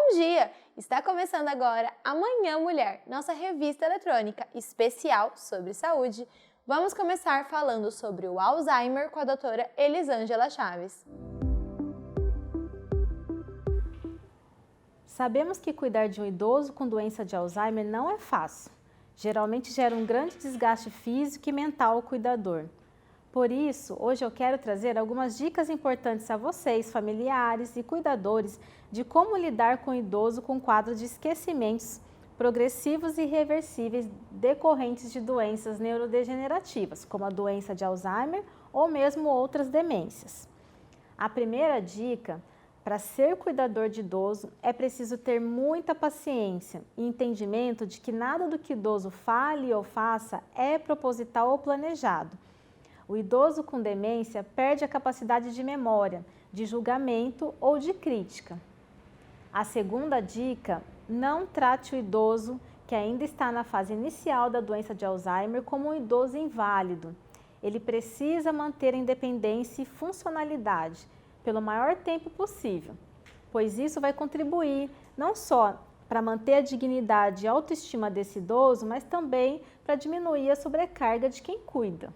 Bom dia! Está começando agora Amanhã Mulher, nossa revista eletrônica especial sobre saúde. Vamos começar falando sobre o Alzheimer com a doutora Elisângela Chaves. Sabemos que cuidar de um idoso com doença de Alzheimer não é fácil. Geralmente gera um grande desgaste físico e mental ao cuidador. Por isso, hoje eu quero trazer algumas dicas importantes a vocês, familiares e cuidadores, de como lidar com o idoso com quadro de esquecimentos progressivos e irreversíveis decorrentes de doenças neurodegenerativas, como a doença de Alzheimer ou mesmo outras demências. A primeira dica: para ser cuidador de idoso, é preciso ter muita paciência e entendimento de que nada do que o idoso fale ou faça é proposital ou planejado. O idoso com demência perde a capacidade de memória, de julgamento ou de crítica. A segunda dica: não trate o idoso que ainda está na fase inicial da doença de Alzheimer como um idoso inválido. Ele precisa manter a independência e funcionalidade pelo maior tempo possível, pois isso vai contribuir não só para manter a dignidade e autoestima desse idoso, mas também para diminuir a sobrecarga de quem cuida.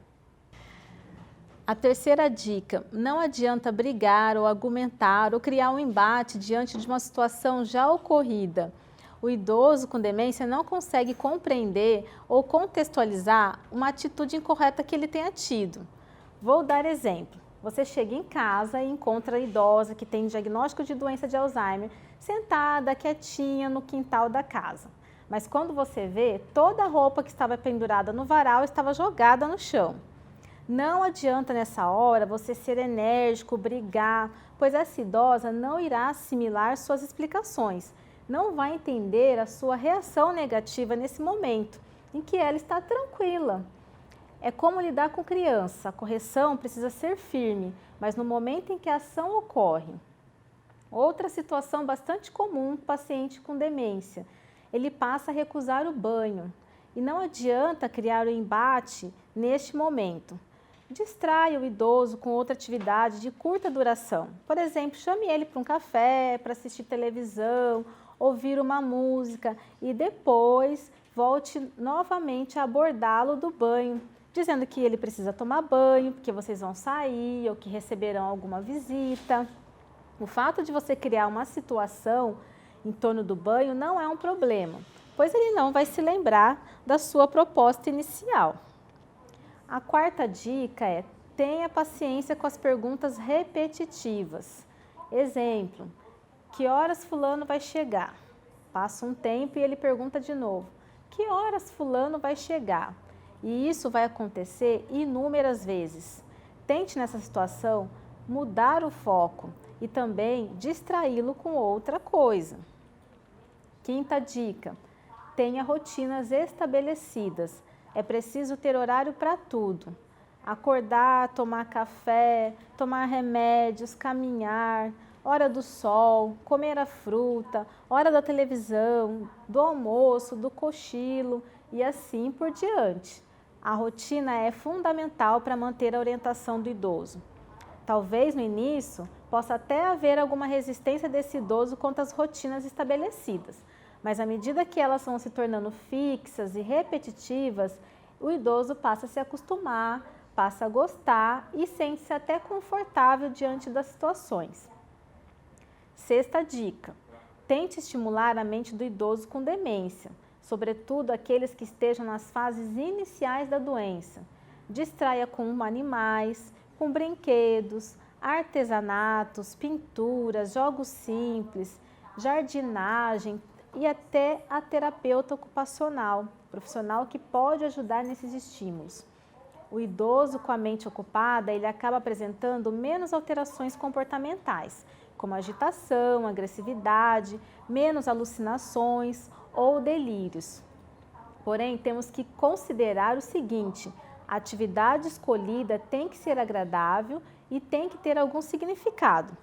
A terceira dica: não adianta brigar ou argumentar ou criar um embate diante de uma situação já ocorrida. O idoso com demência não consegue compreender ou contextualizar uma atitude incorreta que ele tenha tido. Vou dar exemplo. Você chega em casa e encontra a idosa que tem diagnóstico de doença de Alzheimer sentada, quietinha no quintal da casa. Mas quando você vê, toda a roupa que estava pendurada no varal estava jogada no chão. Não adianta nessa hora você ser enérgico, brigar, pois essa idosa não irá assimilar suas explicações, não vai entender a sua reação negativa nesse momento, em que ela está tranquila. É como lidar com criança: a correção precisa ser firme, mas no momento em que a ação ocorre. Outra situação bastante comum: paciente com demência. Ele passa a recusar o banho e não adianta criar o embate neste momento. Distraia o idoso com outra atividade de curta duração. Por exemplo, chame ele para um café, para assistir televisão, ouvir uma música e depois volte novamente a abordá-lo do banho, dizendo que ele precisa tomar banho, porque vocês vão sair ou que receberão alguma visita. O fato de você criar uma situação em torno do banho não é um problema, pois ele não vai se lembrar da sua proposta inicial. A quarta dica é: tenha paciência com as perguntas repetitivas. Exemplo: que horas fulano vai chegar? Passa um tempo e ele pergunta de novo: que horas fulano vai chegar? E isso vai acontecer inúmeras vezes. Tente nessa situação mudar o foco e também distraí-lo com outra coisa. Quinta dica: tenha rotinas estabelecidas. É preciso ter horário para tudo: acordar, tomar café, tomar remédios, caminhar, hora do sol, comer a fruta, hora da televisão, do almoço, do cochilo e assim por diante. A rotina é fundamental para manter a orientação do idoso. Talvez no início possa até haver alguma resistência desse idoso quanto às rotinas estabelecidas, mas à medida que elas vão se tornando fixas e repetitivas, o idoso passa a se acostumar, passa a gostar e sente-se até confortável diante das situações. Sexta dica: tente estimular a mente do idoso com demência, sobretudo aqueles que estejam nas fases iniciais da doença. Distraia com animais, com brinquedos, artesanatos, pinturas, jogos simples, jardinagem e até a terapeuta ocupacional, profissional que pode ajudar nesses estímulos. O idoso com a mente ocupada, ele acaba apresentando menos alterações comportamentais, como agitação, agressividade, menos alucinações ou delírios. Porém, temos que considerar o seguinte: a atividade escolhida tem que ser agradável e tem que ter algum significado.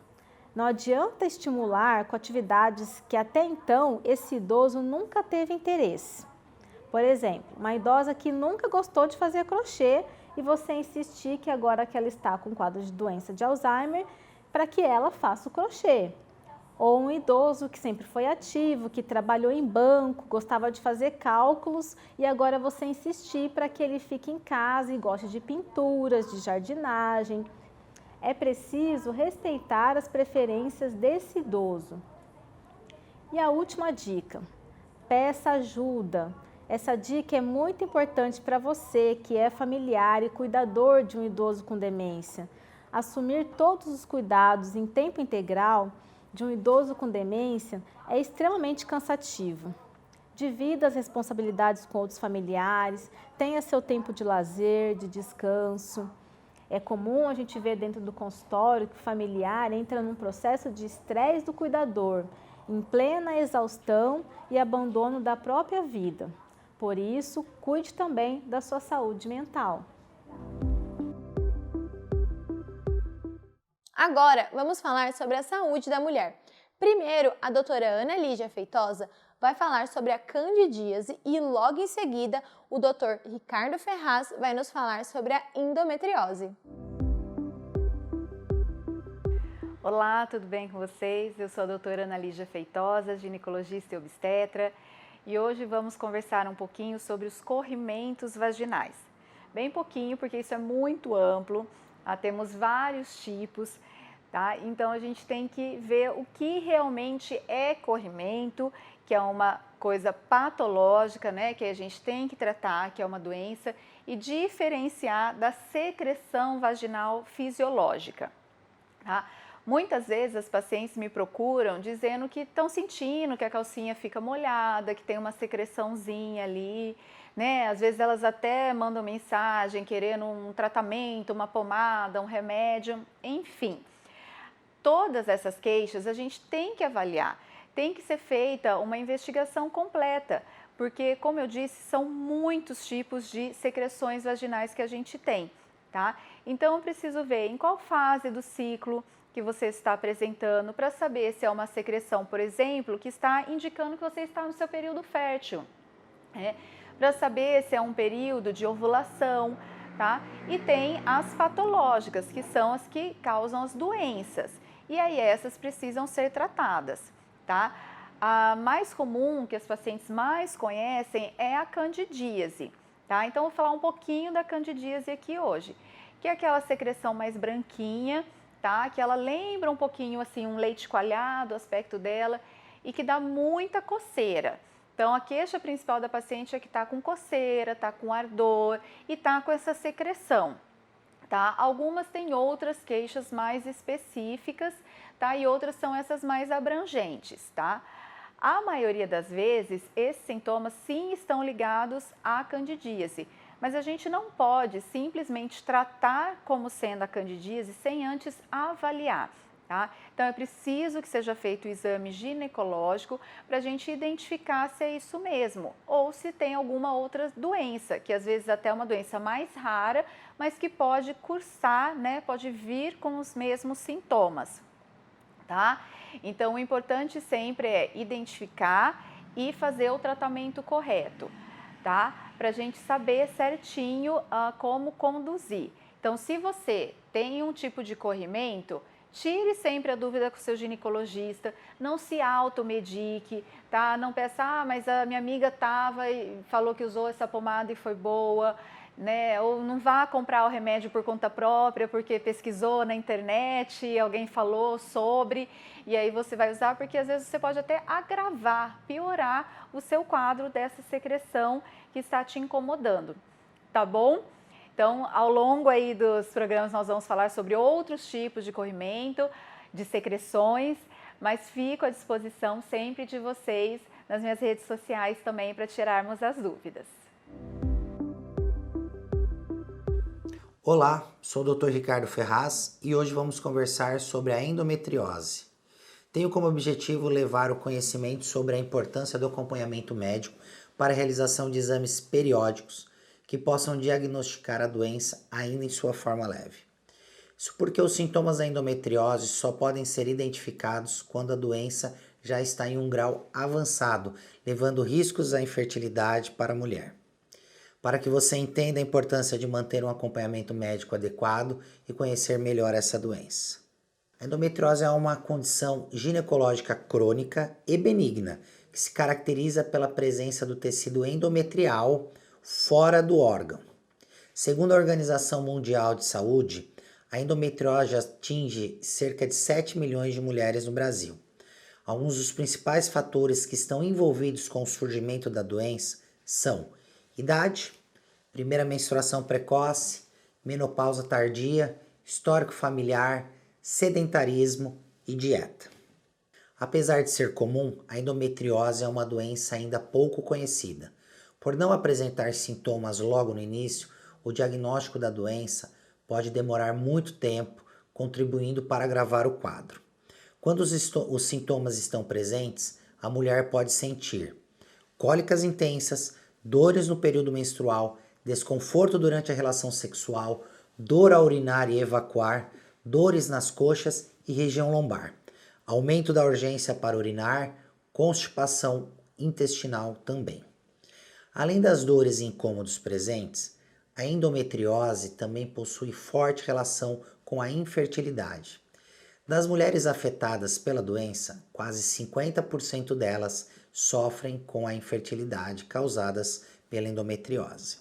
Não adianta estimular com atividades que até então esse idoso nunca teve interesse. Por exemplo, uma idosa que nunca gostou de fazer crochê e você insistir que agora que ela está com quadro de doença de Alzheimer, para que ela faça o crochê. Ou um idoso que sempre foi ativo, que trabalhou em banco, gostava de fazer cálculos e agora você insistir para que ele fique em casa e goste de pinturas, de jardinagem. É preciso respeitar as preferências desse idoso. E a última dica, peça ajuda. Essa dica é muito importante para você que é familiar e cuidador de um idoso com demência. Assumir todos os cuidados em tempo integral de um idoso com demência é extremamente cansativo. Divida as responsabilidades com outros familiares, tenha seu tempo de lazer, de descanso. É comum a gente ver dentro do consultório que o familiar entra num processo de estresse do cuidador, em plena exaustão e abandono da própria vida. Por isso, cuide também da sua saúde mental. Agora, vamos falar sobre a saúde da mulher. Primeiro, a doutora Ana Lígia Feitosa vai falar sobre a candidíase e logo em seguida o doutor Ricardo Ferraz vai nos falar sobre a endometriose. Olá, tudo bem com vocês? Eu sou a doutora Ana Lígia Feitosa, ginecologista e obstetra, e hoje vamos conversar um pouquinho sobre os corrimentos vaginais. Bem pouquinho, porque isso é muito amplo, temos vários tipos, tá? Então a gente tem que ver o que realmente é corrimento, que é uma coisa patológica, né, que a gente tem que tratar, que é uma doença, e diferenciar da secreção vaginal fisiológica, tá? Muitas vezes as pacientes me procuram dizendo que estão sentindo que a calcinha fica molhada, que tem uma secreçãozinha ali, né? Às vezes elas até mandam mensagem querendo um tratamento, uma pomada, um remédio, enfim. Todas essas queixas a gente tem que avaliar, tem que ser feita uma investigação completa, porque, como eu disse, são muitos tipos de secreções vaginais que a gente tem, tá? Então eu preciso ver em qual fase do ciclo que você está apresentando para saber se é uma secreção, por exemplo, que está indicando que você está no seu período fértil, para saber se é um período de ovulação, tá? E tem as patológicas, que são as que causam as doenças, e aí essas precisam ser tratadas, tá? A mais comum, que as pacientes mais conhecem, é a candidíase, tá? Então, eu vou falar um pouquinho da candidíase aqui hoje, que é aquela secreção mais branquinha, tá? Que ela lembra um pouquinho assim um leite coalhado, o aspecto dela, e que dá muita coceira. Então a queixa principal da paciente é que está com coceira, está com ardor e está com essa secreção, tá? Algumas têm outras queixas mais específicas, tá? E outras são essas mais abrangentes, tá? A maioria das vezes esses sintomas sim estão ligados à candidíase, mas a gente não pode simplesmente tratar como sendo a candidíase sem antes avaliar, tá? Então é preciso que seja feito o exame ginecológico para a gente identificar se é isso mesmo ou se tem alguma outra doença, que às vezes até é uma doença mais rara, mas que pode cursar, né? Pode vir com os mesmos sintomas, tá? Então o importante sempre é identificar e fazer o tratamento correto, tá? Para a gente saber certinho como conduzir. Então, se você tem um tipo de corrimento, tire sempre a dúvida com o seu ginecologista, não se automedique, tá? Não peça, mas a minha amiga estava e falou que usou essa pomada e foi boa, né? Ou não vá comprar o remédio por conta própria, porque pesquisou na internet, alguém falou sobre, e aí você vai usar, porque às vezes você pode até agravar, piorar o seu quadro dessa secreção que está te incomodando, tá bom? Então, ao longo aí dos programas nós vamos falar sobre outros tipos de corrimento, de secreções, mas fico à disposição sempre de vocês nas minhas redes sociais também para tirarmos as dúvidas. Olá, sou o Dr. Ricardo Ferraz e hoje vamos conversar sobre a endometriose. Tenho como objetivo levar o conhecimento sobre a importância do acompanhamento médico para a realização de exames periódicos que possam diagnosticar a doença ainda em sua forma leve. Isso porque os sintomas da endometriose só podem ser identificados quando a doença já está em um grau avançado, levando riscos à infertilidade para a mulher. Para que você entenda a importância de manter um acompanhamento médico adequado e conhecer melhor essa doença. A endometriose é uma condição ginecológica crônica e benigna, que se caracteriza pela presença do tecido endometrial fora do órgão. Segundo a Organização Mundial de Saúde, a endometriose atinge cerca de 7 milhões de mulheres no Brasil. Alguns dos principais fatores que estão envolvidos com o surgimento da doença são idade, primeira menstruação precoce, menopausa tardia, histórico familiar, sedentarismo e dieta. Apesar de ser comum, a endometriose é uma doença ainda pouco conhecida. Por não apresentar sintomas logo no início, o diagnóstico da doença pode demorar muito tempo, contribuindo para agravar o quadro. Quando os sintomas estão presentes, a mulher pode sentir cólicas intensas, dores no período menstrual, desconforto durante a relação sexual, dor a urinar e evacuar, dores nas coxas e região lombar, aumento da urgência para urinar, constipação intestinal também. Além das dores e incômodos presentes, a endometriose também possui forte relação com a infertilidade. Das mulheres afetadas pela doença, quase 50% delas sofrem com a infertilidade causadas pela endometriose.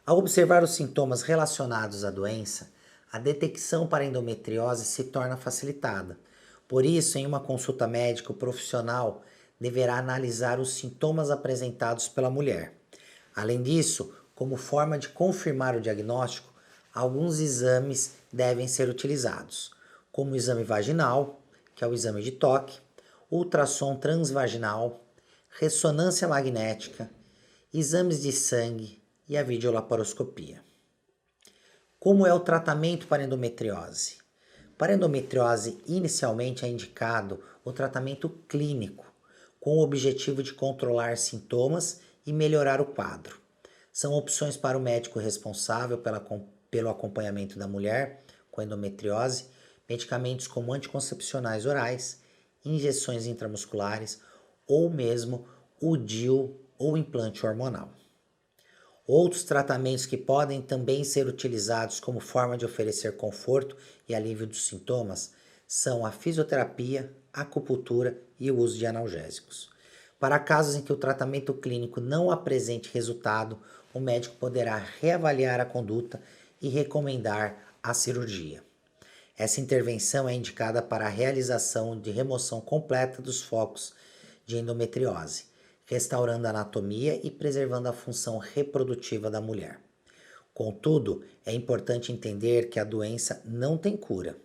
Ao observar os sintomas relacionados à doença, a detecção para a endometriose se torna facilitada. Por isso, em uma consulta médica, o profissional deverá analisar os sintomas apresentados pela mulher. Além disso, como forma de confirmar o diagnóstico, alguns exames devem ser utilizados, como o exame vaginal, que é o exame de toque, ultrassom transvaginal, ressonância magnética, exames de sangue e a videolaparoscopia. Como é o tratamento para endometriose? Para endometriose, inicialmente é indicado o tratamento clínico, com o objetivo de controlar sintomas e melhorar o quadro. São opções para o médico responsável pelo acompanhamento da mulher com endometriose, medicamentos como anticoncepcionais orais, injeções intramusculares ou mesmo o DIU ou implante hormonal. Outros tratamentos que podem também ser utilizados como forma de oferecer conforto e alívio dos sintomas são a fisioterapia, a acupuntura e o uso de analgésicos. Para casos em que o tratamento clínico não apresente resultado, o médico poderá reavaliar a conduta e recomendar a cirurgia. Essa intervenção é indicada para a realização de remoção completa dos focos de endometriose, restaurando a anatomia e preservando a função reprodutiva da mulher. Contudo, é importante entender que a doença não tem cura.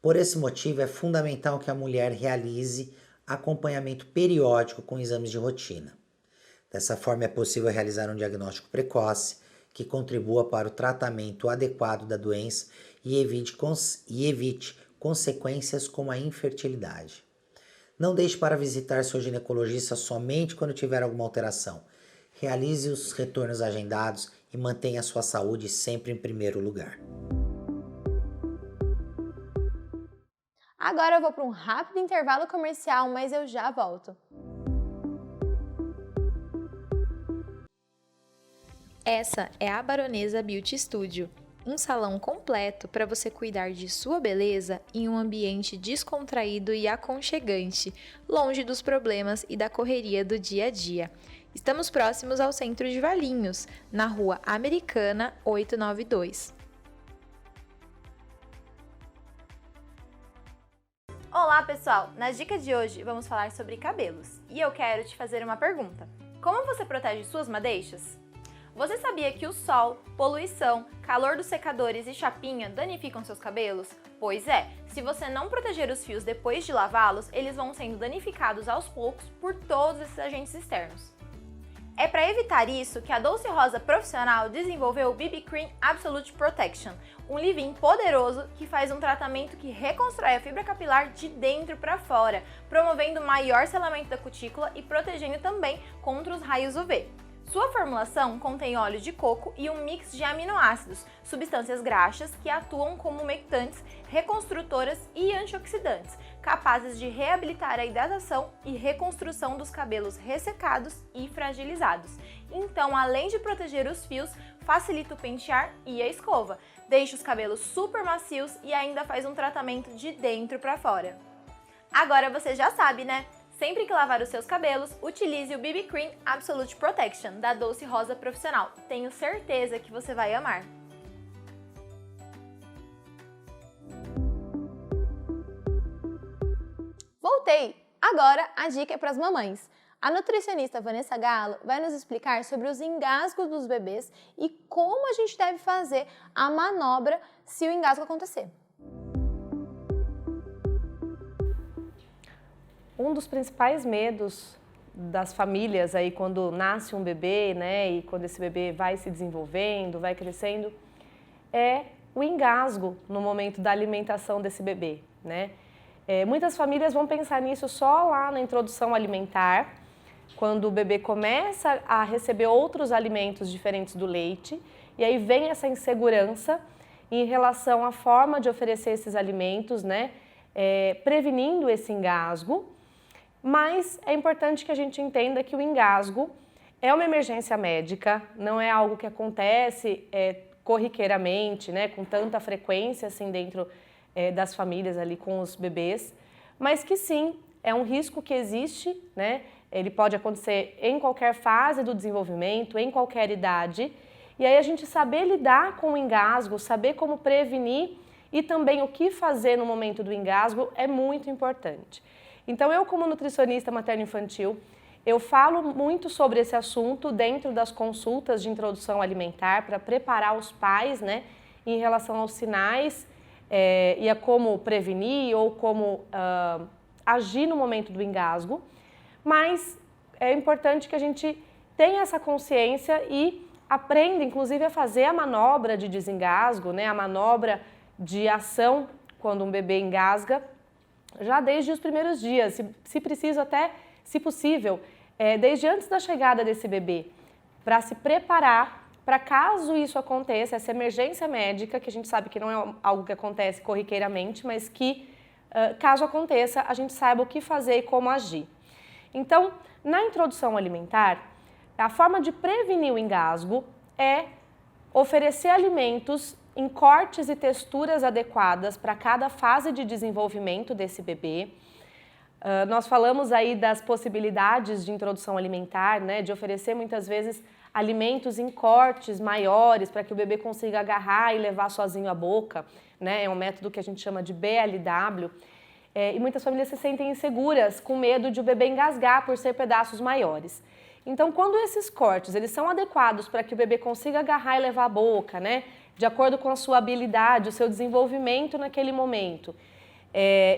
Por esse motivo, é fundamental que a mulher realize acompanhamento periódico com exames de rotina. Dessa forma, é possível realizar um diagnóstico precoce que contribua para o tratamento adequado da doença e evite consequências como a infertilidade. Não deixe para visitar seu ginecologista somente quando tiver alguma alteração. Realize os retornos agendados e mantenha a sua saúde sempre em primeiro lugar. Agora eu vou para um rápido intervalo comercial, mas eu já volto. Essa é a Baronesa Beauty Studio, um salão completo para você cuidar de sua beleza em um ambiente descontraído e aconchegante, longe dos problemas e da correria do dia a dia. Estamos próximos ao centro de Valinhos, na Rua Americana 892. Olá pessoal, na dica de hoje vamos falar sobre cabelos e eu quero te fazer uma pergunta. Como você protege suas madeixas? Você sabia que o sol, poluição, calor dos secadores e chapinha danificam seus cabelos? Pois é, se você não proteger os fios depois de lavá-los, eles vão sendo danificados aos poucos por todos esses agentes externos. É para evitar isso que a Dolce Rosa Profissional desenvolveu o BB Cream Absolute Protection, um leave-in poderoso que faz um tratamento que reconstrói a fibra capilar de dentro para fora, promovendo maior selamento da cutícula e protegendo também contra os raios UV. Sua formulação contém óleo de coco e um mix de aminoácidos, substâncias graxas que atuam como umectantes, reconstrutoras e antioxidantes, capazes de reabilitar a hidratação e reconstrução dos cabelos ressecados e fragilizados. Então, além de proteger os fios, facilita o pentear e a escova, deixa os cabelos super macios e ainda faz um tratamento de dentro para fora. Agora você já sabe, né? Sempre que lavar os seus cabelos, utilize o BB Cream Absolute Protection da Doce Rosa Profissional. Tenho certeza que você vai amar. Voltei! Agora a dica é para as mamães. A nutricionista Vanessa Gallo vai nos explicar sobre os engasgos dos bebês e como a gente deve fazer a manobra se o engasgo acontecer. Um dos principais medos das famílias aí quando nasce um bebê, né, e quando esse bebê vai se desenvolvendo, vai crescendo, é o engasgo no momento da alimentação desse bebê, né? Muitas famílias vão pensar nisso só lá na introdução alimentar, quando o bebê começa a receber outros alimentos diferentes do leite, e aí vem essa insegurança em relação à forma de oferecer esses alimentos, né, prevenindo esse engasgo. Mas é importante que a gente entenda que o engasgo é uma emergência médica, não é algo que acontece corriqueiramente, né, com tanta frequência assim dentro das famílias ali com os bebês, mas que sim, é um risco que existe, né? Ele pode acontecer em qualquer fase do desenvolvimento, em qualquer idade, e aí a gente saber lidar com o engasgo, saber como prevenir e também o que fazer no momento do engasgo é muito importante. Então eu, como nutricionista materno-infantil, eu falo muito sobre esse assunto dentro das consultas de introdução alimentar para preparar os pais, né, em relação aos sinais e a como prevenir ou como agir no momento do engasgo, mas é importante que a gente tenha essa consciência e aprenda, inclusive, a fazer a manobra de desengasgo, né, a manobra de ação quando um bebê engasga, já desde os primeiros dias, se preciso até, se possível, desde antes da chegada desse bebê, para se preparar para caso isso aconteça, essa emergência médica, que a gente sabe que não é algo que acontece corriqueiramente, mas que, caso aconteça, a gente saiba o que fazer e como agir. Então, na introdução alimentar, a forma de prevenir o engasgo é oferecer alimentos em cortes e texturas adequadas para cada fase de desenvolvimento desse bebê. Nós falamos aí das possibilidades de introdução alimentar, né, de oferecer muitas vezes alimentos em cortes maiores para que o bebê consiga agarrar e levar sozinho à boca, né, é um método que a gente chama de BLW, e muitas famílias se sentem inseguras, com medo de o bebê engasgar por ser pedaços maiores. Então, quando esses cortes eles são adequados para que o bebê consiga agarrar e levar à boca, né, de acordo com a sua habilidade, o seu desenvolvimento naquele momento,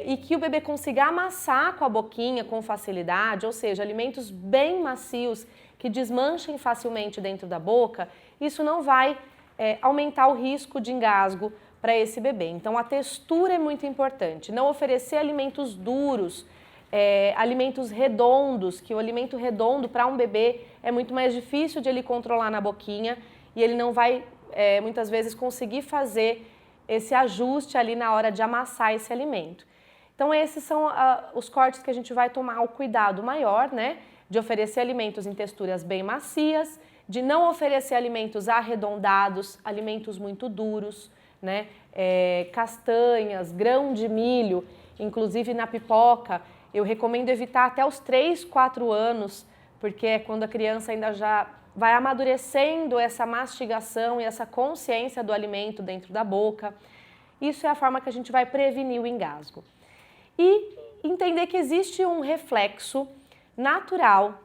e que o bebê consiga amassar com a boquinha com facilidade, ou seja, alimentos bem macios que desmanchem facilmente dentro da boca, isso não vai aumentar o risco de engasgo para esse bebê. Então, a textura é muito importante, não oferecer alimentos duros, alimentos redondos, que o alimento redondo para um bebê é muito mais difícil de ele controlar na boquinha e ele não vai muitas vezes conseguir fazer esse ajuste ali na hora de amassar esse alimento. Então esses são os cortes que a gente vai tomar o cuidado maior, né, de oferecer alimentos em texturas bem macias, de não oferecer alimentos arredondados, alimentos muito duros, né, castanhas, grão de milho, inclusive na pipoca, eu recomendo evitar até os 3, 4 anos, porque é quando a criança ainda já vai amadurecendo essa mastigação e essa consciência do alimento dentro da boca. Isso é a forma que a gente vai prevenir o engasgo. E entender que existe um reflexo natural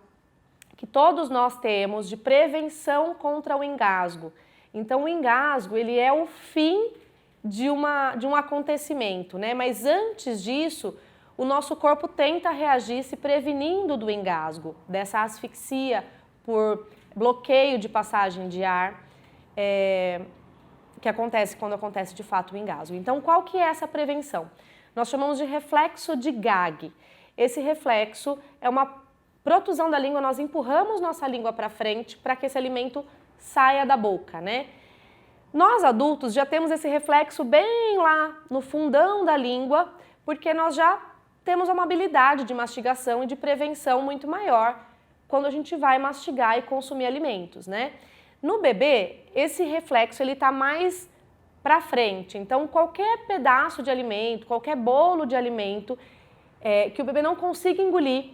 que todos nós temos de prevenção contra o engasgo. Então, o engasgo, ele é o fim de um acontecimento, né? Mas antes disso, o nosso corpo tenta reagir se prevenindo do engasgo, dessa asfixia por bloqueio de passagem de ar, que acontece quando acontece de fato o engasgo. Então, qual que é essa prevenção? Nós chamamos de reflexo de Gag. Esse reflexo é uma protusão da língua, nós empurramos nossa língua para frente para que esse alimento saia da boca, né? Nós adultos já temos esse reflexo bem lá no fundão da língua, porque nós já temos uma habilidade de mastigação e de prevenção muito maior quando a gente vai mastigar e consumir alimentos, né? No bebê, esse reflexo ele está mais para frente. Então, qualquer pedaço de alimento, qualquer bolo de alimento que o bebê não consiga engolir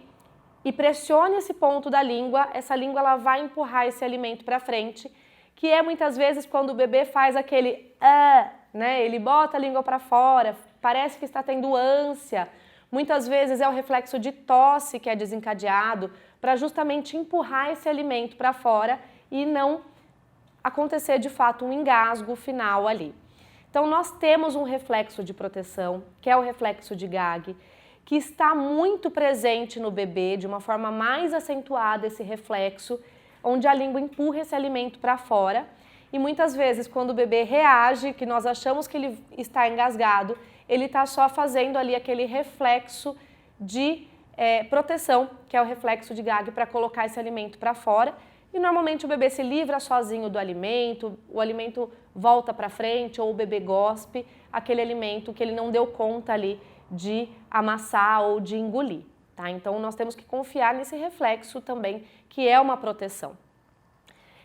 e pressione esse ponto da língua, essa língua ela vai empurrar esse alimento para frente, que é muitas vezes quando o bebê faz aquele né? Ele bota a língua para fora, parece que está tendo ânsia. Muitas vezes é o reflexo de tosse que é desencadeado para justamente empurrar esse alimento para fora e não acontecer de fato um engasgo final ali. Então nós temos um reflexo de proteção, que é o reflexo de gag, que está muito presente no bebê, de uma forma mais acentuada esse reflexo, onde a língua empurra esse alimento para fora. E muitas vezes quando o bebê reage, que nós achamos que ele está engasgado, ele está só fazendo ali aquele reflexo de proteção, que é o reflexo de gag para colocar esse alimento para fora. E normalmente o bebê se livra sozinho do alimento, o alimento volta para frente ou o bebê gospe aquele alimento que ele não deu conta ali de amassar ou de engolir, tá? Então nós temos que confiar nesse reflexo também, que é uma proteção.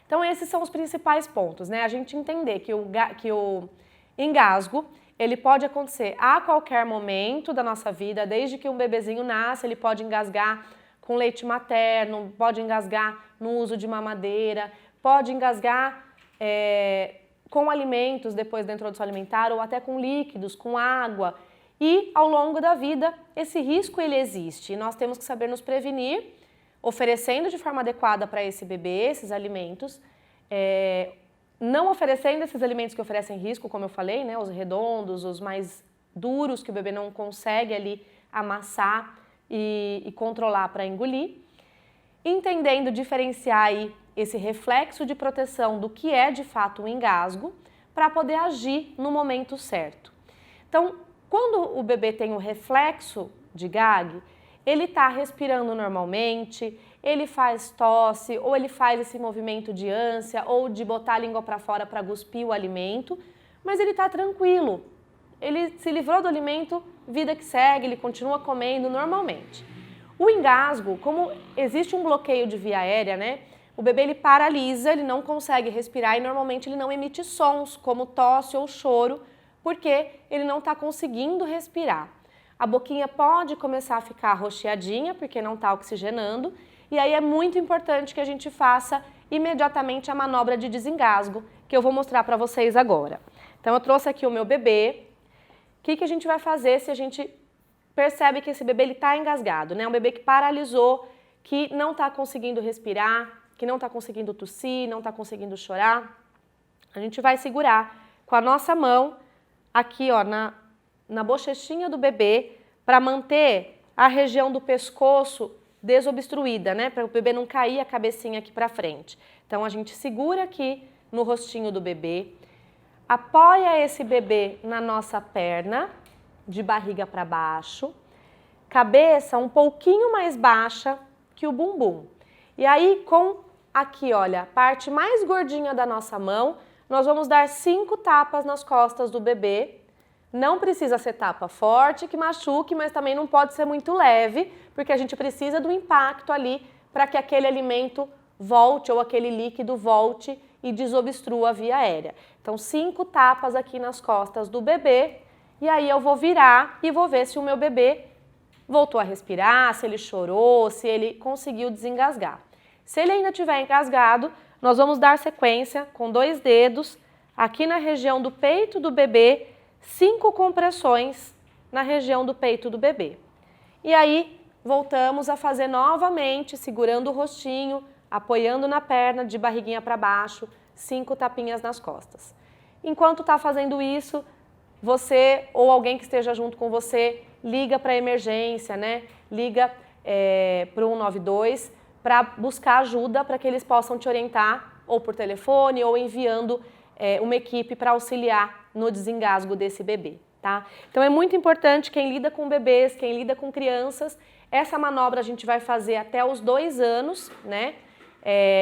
Então esses são os principais pontos, né? A gente entender que o engasgo, ele pode acontecer a qualquer momento da nossa vida, desde que um bebezinho nasce, ele pode engasgar com leite materno, pode engasgar no uso de mamadeira, pode engasgar com alimentos depois da introdução alimentar ou até com líquidos, com água. E ao longo da vida, esse risco ele existe e nós temos que saber nos prevenir, oferecendo de forma adequada para esse bebê esses alimentos, não oferecendo esses alimentos que oferecem risco, como eu falei, né, os redondos, os mais duros que o bebê não consegue ali amassar e controlar para engolir, entendendo diferenciar aí esse reflexo de proteção do que é de fato um engasgo para poder agir no momento certo. Então, quando o bebê tem um reflexo de gag, ele está respirando normalmente, ele faz tosse ou ele faz esse movimento de ânsia ou de botar a língua para fora para cuspir o alimento, mas ele está tranquilo. Ele se livrou do alimento, vida que segue, ele continua comendo normalmente. O engasgo, como existe um bloqueio de via aérea, né? O bebê ele paralisa, ele não consegue respirar e normalmente ele não emite sons como tosse ou choro, porque ele não está conseguindo respirar. A boquinha pode começar a ficar roxeadinha, porque não está oxigenando, e aí é muito importante que a gente faça imediatamente a manobra de desengasgo, que eu vou mostrar para vocês agora. Então eu trouxe aqui o meu bebê. O que a gente vai fazer se a gente percebe que esse bebê está engasgado, né? Um bebê que paralisou, que não está conseguindo respirar, que não está conseguindo tossir, não está conseguindo chorar. A gente vai segurar com a nossa mão aqui, ó, na bochechinha do bebê, para manter a região do pescoço desobstruída, né? Para o bebê não cair a cabecinha aqui para frente. Então a gente segura aqui no rostinho do bebê, apoia esse bebê na nossa perna, de barriga para baixo, cabeça um pouquinho mais baixa que o bumbum. E aí com aqui, olha, a parte mais gordinha da nossa mão, nós vamos dar 5 tapas nas costas do bebê. Não precisa ser tapa forte, que machuque, mas também não pode ser muito leve, porque a gente precisa do impacto ali para que aquele alimento volte ou aquele líquido volte e desobstrua a via aérea. Então 5 tapas aqui nas costas do bebê e aí eu vou virar e vou ver se o meu bebê voltou a respirar, se ele chorou, se ele conseguiu desengasgar. Se ele ainda estiver engasgado, nós vamos dar sequência com 2 dedos aqui na região do peito do bebê, 5 compressões na região do peito do bebê. E aí voltamos a fazer novamente, segurando o rostinho, apoiando na perna, de barriguinha para baixo, 5 tapinhas nas costas. Enquanto está fazendo isso, você ou alguém que esteja junto com você liga para a emergência, né? Liga para o 192 para buscar ajuda para que eles possam te orientar ou por telefone ou enviando uma equipe para auxiliar no desengasgo desse bebê, tá? Então é muito importante quem lida com bebês, quem lida com crianças, essa manobra a gente vai fazer até os 2 anos, né?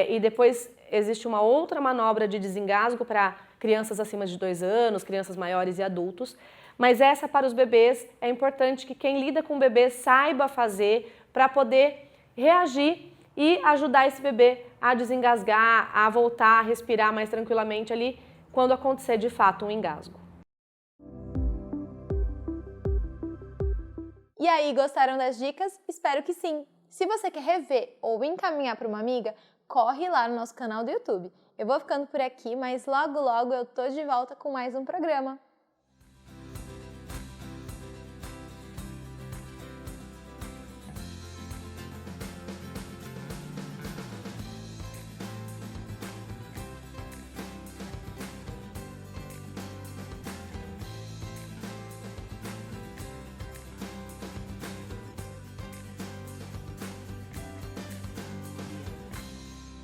E depois existe uma outra manobra de desengasgo para crianças acima de 2 anos, crianças maiores e adultos, Mas essa para os bebês é importante que quem lida com o bebê saiba fazer para poder reagir e ajudar esse bebê a desengasgar, a voltar a respirar mais tranquilamente ali quando acontecer de fato um engasgo. E aí, gostaram das dicas? Espero que sim! Se você quer rever ou encaminhar para uma amiga, corre lá no nosso canal do YouTube. Eu vou ficando por aqui, mas logo eu tô de volta com mais um programa.